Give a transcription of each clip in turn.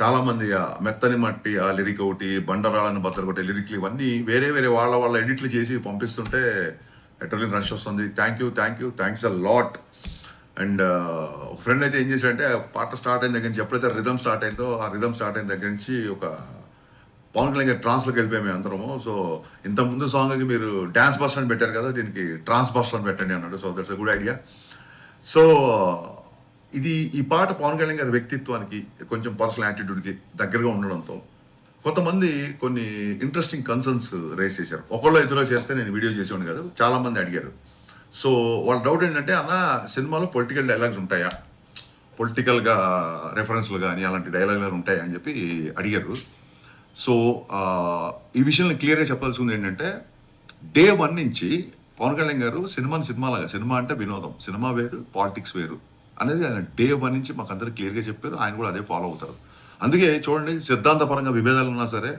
చాలామంది మెత్తని మట్టి ఆ లిరిక్ ఒకటి, బండరాళ్ళని బద్దలు కొట్టే లిరిక్లు ఇవన్నీ వేరే వేరే వాళ్ళ ఎడిట్లు చేసి పంపిస్తుంటే ఎటర్లిన్ రష్ వస్తుంది. Thanks a lot. అండ్ ఒక ఫ్రెండ్ అయితే ఏం చేశాడంటే పాట స్టార్ట్ అయిన దగ్గర నుంచి ఎప్పుడైతే రిథమ్ స్టార్ట్ అయిందో ఆ రిథమ్ స్టార్ట్ అయిన దగ్గర నుంచి ఒక పవన్ కళ్యాణ్ గారి ట్రాన్స్లోకి వెళ్ళిపోయాము అందరము. సో ఇంతకుముందు సాంగ్కి మీరు డ్యాన్స్ బస్టర్ అని పెట్టారు కదా, దీనికి ట్రాన్స్ బస్టర్ అని పెట్టండి అన్నాడు. So that's a good idea. So ఈ పాట పవన్ కళ్యాణ్ గారి వ్యక్తిత్వానికి కొంచెం పర్సనల్ యాటిట్యూడ్కి దగ్గరగా ఉండడంతో కొంతమంది కొన్ని ఇంట్రెస్టింగ్ కన్సర్న్స్ రేస్ చేశారు. ఒకళ్ళు ఇద్దరు చేస్తే నేను వీడియో చేసేవాడిని కాదు, చాలామంది అడిగారు. సో వాళ్ళ డౌట్ ఏంటంటే, అన్న సినిమాలో పొలిటికల్ డైలాగ్స్ ఉంటాయా, పొలిటికల్గా రెఫరెన్స్లు కానీ అలాంటి డైలాగులు ఉంటాయా అని చెప్పి అడిగారు. సో ఈ విషయంలో క్లియర్గా చెప్పాల్సింది ఏంటంటే, డే 1 నుంచి పవన్ కళ్యాణ్ గారు సినిమాలాగా, సినిమా అంటే వినోదం, సినిమా వేరు పాలిటిక్స్ వేరు అనేది ఆయన డే 1 నుంచి మాకు అందరూ క్లియర్గా చెప్పారు. ఆయన కూడా అదే ఫాలో అవుతారు. అందుకే చూడండి, సిద్ధాంతపరంగా విభేదాలు ఉన్నా సరే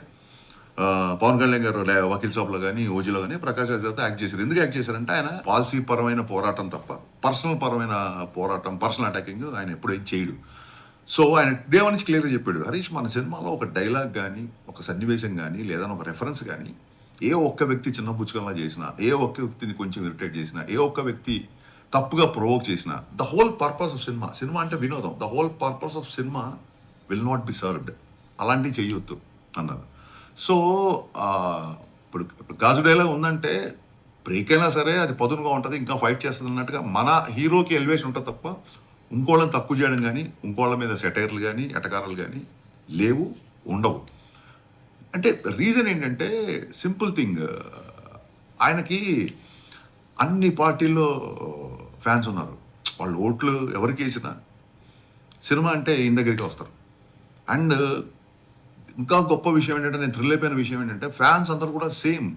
పవన్ కళ్యాణ్ గారు వకీల్ సాబ్లో కానీ ఓజీలో కానీ ప్రకాష్ రాజ్ గారితో యాక్ట్ చేశారు. ఎందుకు యాక్ట్ చేశారంటే ఆయన పాలసీ పరమైన పోరాటం తప్ప పర్సనల్ పరమైన పోరాటం, పర్సనల్ అటాకింగ్ ఆయన ఎప్పుడేం చేయడు. సో ఆయన డే 1 నుంచి క్లియర్గా చెప్పాడు, హరీష్ మన సినిమాలో ఒక డైలాగ్ కానీ, ఒక సన్నివేశం కానీ, లేదా ఒక రెఫరెన్స్ కానీ ఏ ఒక్క వ్యక్తి చిన్న పుచ్చుకల్లా చేసినా, ఏ ఒక్క వ్యక్తిని కొంచెం ఇరిటేట్ చేసినా, ఏ ఒక్క వ్యక్తి తప్పుగా ప్రొవోక్ చేసినా, the whole purpose of cinema అంటే వినోదం, the whole purpose of cinema will not be served, అలాంటివి చెయ్యొద్దు అన్నారు. సో ఇప్పుడు గాజు డైలాగ్ ఉందంటే బ్రేక్ అయినా సరే అది పదునుగా ఉంటుంది, ఇంకా ఫైట్ చేస్తుంది అన్నట్టుగా మన హీరోకి ఎలివేషన్ ఉంటుంది తప్ప ఇంకోళ్ళని తక్కువ చేయడం కానీ, ఇంకోళ్ళ మీద సెటైర్లు కానీ, ఎటకారాలు కానీ లేవు, ఉండవు. అంటే రీజన్ ఏంటంటే సింపుల్ థింగ్, ఆయనకి అన్ని పార్టీల్లో ఫ్యాన్స్ ఉన్నారు. వాళ్ళు ఓట్లు ఎవరికి వేసినా సినిమా అంటే ఈయన దగ్గరికి వస్తారు. అండ్ ఇంకా గొప్ప విషయం ఏంటంటే, నేను థ్రిల్ అయిపోయిన విషయం ఏంటంటే, ఫ్యాన్స్ అందరూ కూడా సేమ్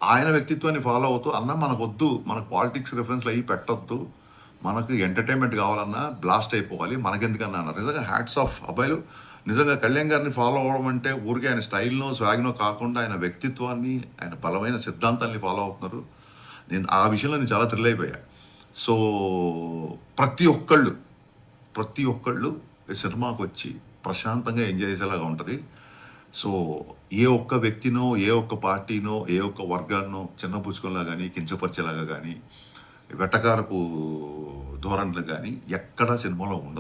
ఆయన వ్యక్తిత్వాన్ని ఫాలో అవుతూ, అన్న మనకు వద్దు, మనకు పాలిటిక్స్ రిఫరెన్స్లు అవి పెట్టొద్దు, మనకు ఎంటర్టైన్మెంట్ కావాలన్నా బ్లాస్ట్ అయిపోవాలి, మనకెందుకన్నా అన్నారు. నిజంగా హ్యాట్స్ ఆఫ్ అబ్బాయిలు. నిజంగా కళ్యాణ్ గారిని ఫాలో అవ్వడం అంటే ఊరికే ఆయన స్టైల్నో స్వాగ్నో కాకుండా ఆయన వ్యక్తిత్వాన్ని, ఆయన బలమైన సిద్ధాంతాన్ని ఫాలో అవుతున్నారు. నేను ఆ విషయంలో నేను చాలా థ్రిల్ అయిపోయా. సో ప్రతి ఒక్కళ్ళు ఈ సినిమాకి వచ్చి ప్రశాంతంగా ఎంజాయ్ చేసేలాగా ఉంటుంది. సో ఏ ఒక్క వ్యక్తినో, ఏ ఒక్క పార్టీనో, ఏ ఒక్క వర్గాన్నో చిన్నపుచ్చుకోలా కానీ, కించపరిచేలాగా కానీ, వెటకారపు ధోరణులు కానీ ఎక్కడా సినిమాలో ఉండదు.